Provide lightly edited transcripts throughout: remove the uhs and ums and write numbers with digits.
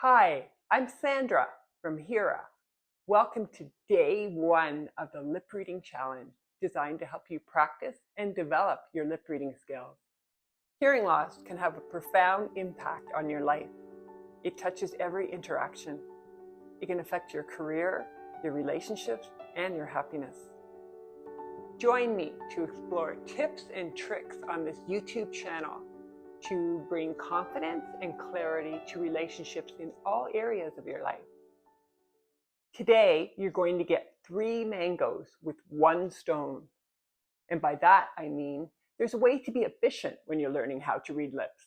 Hi, I'm Sandra from Hira. Welcome to day 1 of the lip reading challenge designed to help you practice and develop your lip reading skills. Hearing loss can have a profound impact on your life. It touches every interaction. It can affect your career, your relationships, and your happiness. Join me to explore tips and tricks on this YouTube channel to bring confidence and clarity to relationships in all areas of your life. Today, you're going to get 3 mangoes with 1 stone. And by that, I mean there's a way to be efficient when you're learning how to read lips.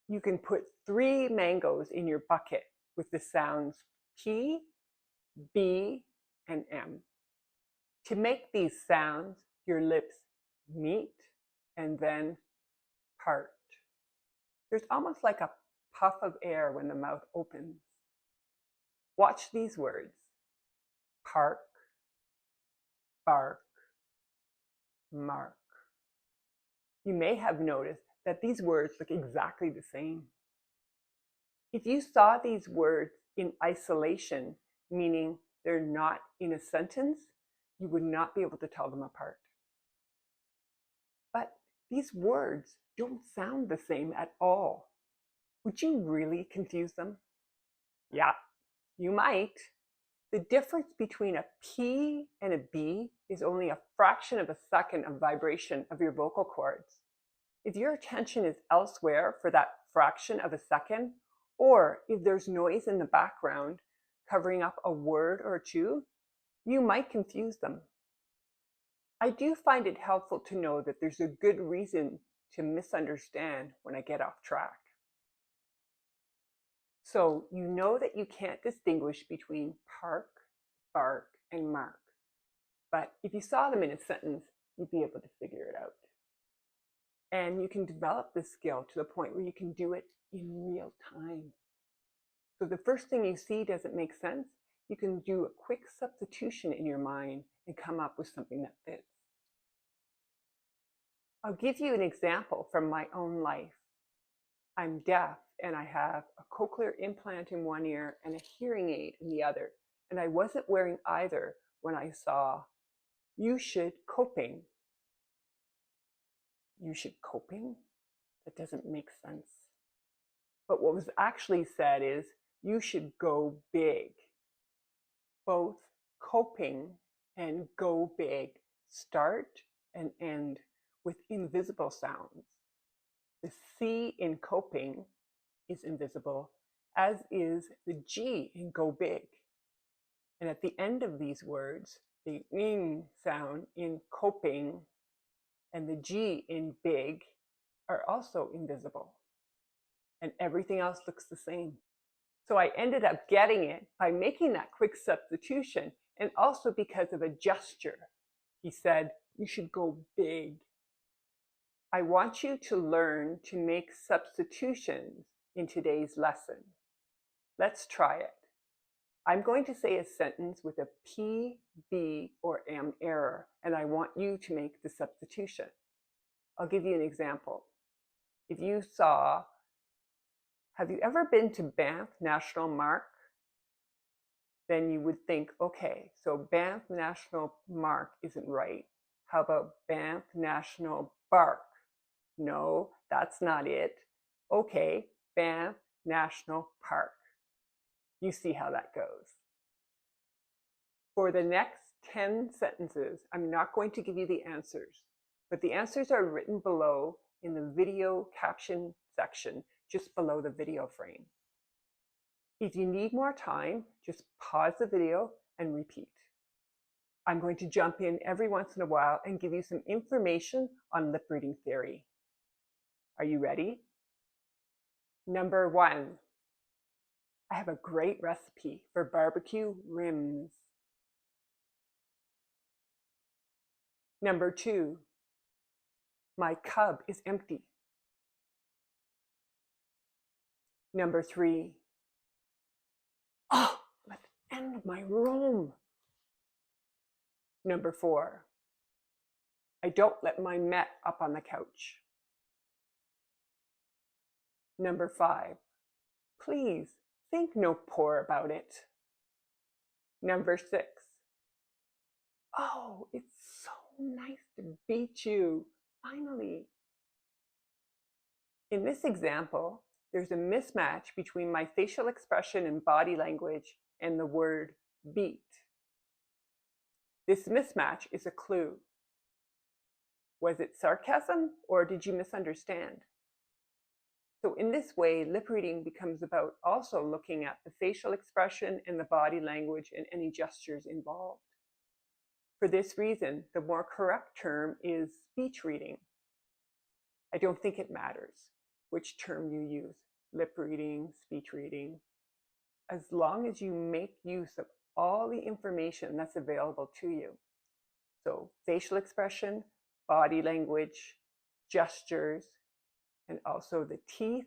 You can put 3 mangoes in your bucket with the sounds P, B, and M. To make these sounds, your lips meet and then part. There's almost like a puff of air when the mouth opens. Watch these words: park, bark, mark. You may have noticed that these words look exactly the same. If you saw these words in isolation, meaning they're not in a sentence, you would not be able to tell them apart. But these words don't sound the same at all. Would you really confuse them? Yeah, you might. The difference between a P and a B is only a fraction of a second of vibration of your vocal cords. If your attention is elsewhere for that fraction of a second, or if there's noise in the background covering up a word or two, you might confuse them. I do find it helpful to know that there's a good reason to misunderstand when I get off track. So you know that you can't distinguish between park, bark, and mark. But if you saw them in a sentence, you'd be able to figure it out. And you can develop this skill to the point where you can do it in real time. So the first thing you see doesn't make sense, you can do a quick substitution in your mind and come up with something that fits. I'll give you an example from my own life. I'm deaf and I have a cochlear implant in one ear and a hearing aid in the other. And I wasn't wearing either when I saw, "You should coping." You should coping? That doesn't make sense. But what was actually said is, "You should go big." Both coping and go big start and end with invisible sounds. The C in coping is invisible, as is the G in go big. And at the end of these words, the ing sound in coping and the G in big are also invisible. And everything else looks the same. So I ended up getting it by making that quick substitution, and also because of a gesture. He said, "You should go big." I want you to learn to make substitutions in today's lesson. Let's try it. I'm going to say a sentence with a P, B, or M error, and I want you to make the substitution. I'll give you an example. If you saw, "Have you ever been to Banff National Park?" Then you would think, okay, so Banff National Park isn't right. How about Banff National Bark? No, that's not it. Okay, Banff National Park. You see how that goes. For the next 10 sentences, I'm not going to give you the answers, but the answers are written below in the video caption section, just below the video frame. If you need more time, just pause the video and repeat. I'm going to jump in every once in a while and give you some information on lip reading theory. Are you ready? Number 1, I have a great recipe for barbecue rims. Number 2, my cub is empty. Number 3, oh, I'm at the end of my room. Number 4, I don't let my met up on the couch. Number 5, please think no more about it. Number 6. Oh, it's so nice to beat you, finally. In this example, there's a mismatch between my facial expression and body language and the word beat. This mismatch is a clue. Was it sarcasm or did you misunderstand? So in this way, lip reading becomes about also looking at the facial expression and the body language and any gestures involved. For this reason, the more correct term is speech reading. I don't think it matters which term you use, lip reading, speech reading, as long as you make use of all the information that's available to you. So facial expression, body language, gestures, and also the teeth,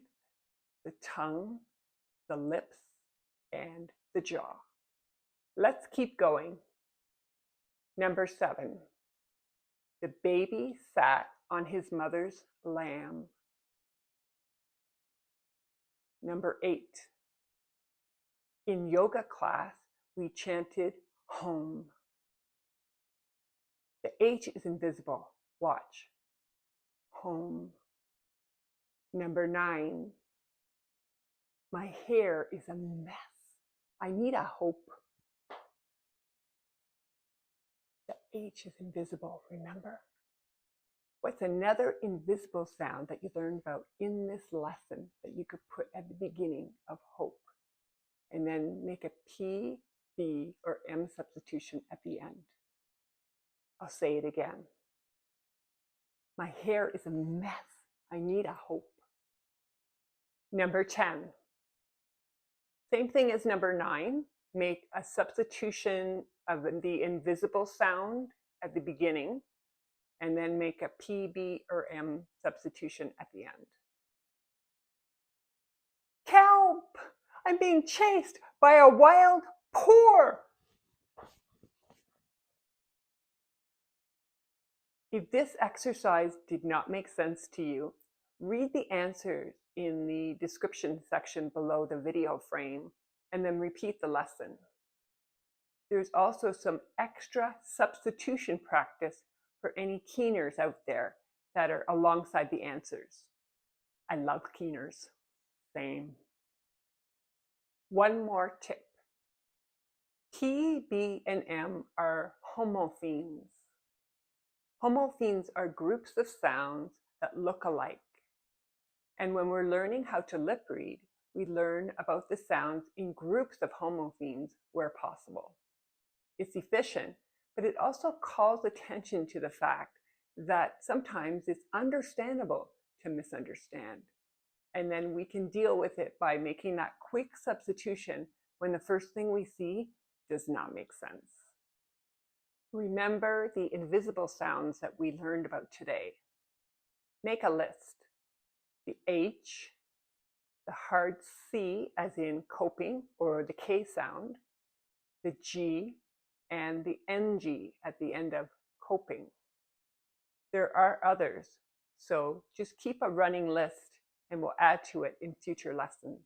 the tongue, the lips, and the jaw. Let's keep going. Number 7. The baby sat on his mother's lamb. Number 8. In yoga class, we chanted home. The H is invisible. Watch. Home. Number 9. My hair is a mess. I need a hope. The H is invisible, remember? What's another invisible sound that you learned about in this lesson that you could put at the beginning of hope? And then make a P, B, or M substitution at the end. I'll say it again. My hair is a mess. I need a hope. Number 10. Same thing as number 9. Make a substitution of the invisible sound at the beginning, and then make a P, B, or M substitution at the end. Help! I'm being chased by a wild boar! If this exercise did not make sense to you, read the answers in the description section below the video frame and then repeat the lesson. There's also some extra substitution practice for any keeners out there that are alongside the answers. I love keeners. Same. One more tip. P, B, and M are homophenes. Homophenes are groups of sounds that look alike. And when we're learning how to lip read, we learn about the sounds in groups of homophenes where possible. It's efficient, but it also calls attention to the fact that sometimes it's understandable to misunderstand. And then we can deal with it by making that quick substitution when the first thing we see does not make sense. Remember the invisible sounds that we learned about today. Make a list. The H, the hard C as in coping or the K sound, the G, and the NG at the end of coping. There are others, so just keep a running list and we'll add to it in future lessons.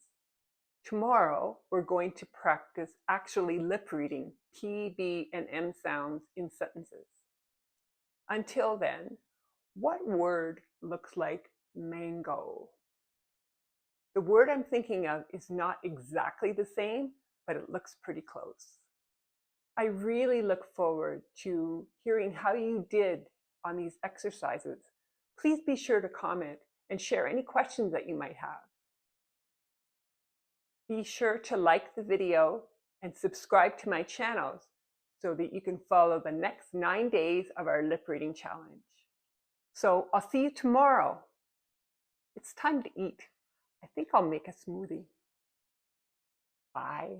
Tomorrow, we're going to practice actually lip reading P, B, and M sounds in sentences. Until then, what word looks like mango? The word I'm thinking of is not exactly the same, but it looks pretty close. I really look forward to hearing how you did on these exercises. Please be sure to comment and share any questions that you might have. Be sure to like the video and subscribe to my channels so that you can follow the next 9 days of our lip reading challenge. So I'll see you tomorrow. It's time to eat. I think I'll make a smoothie. Bye.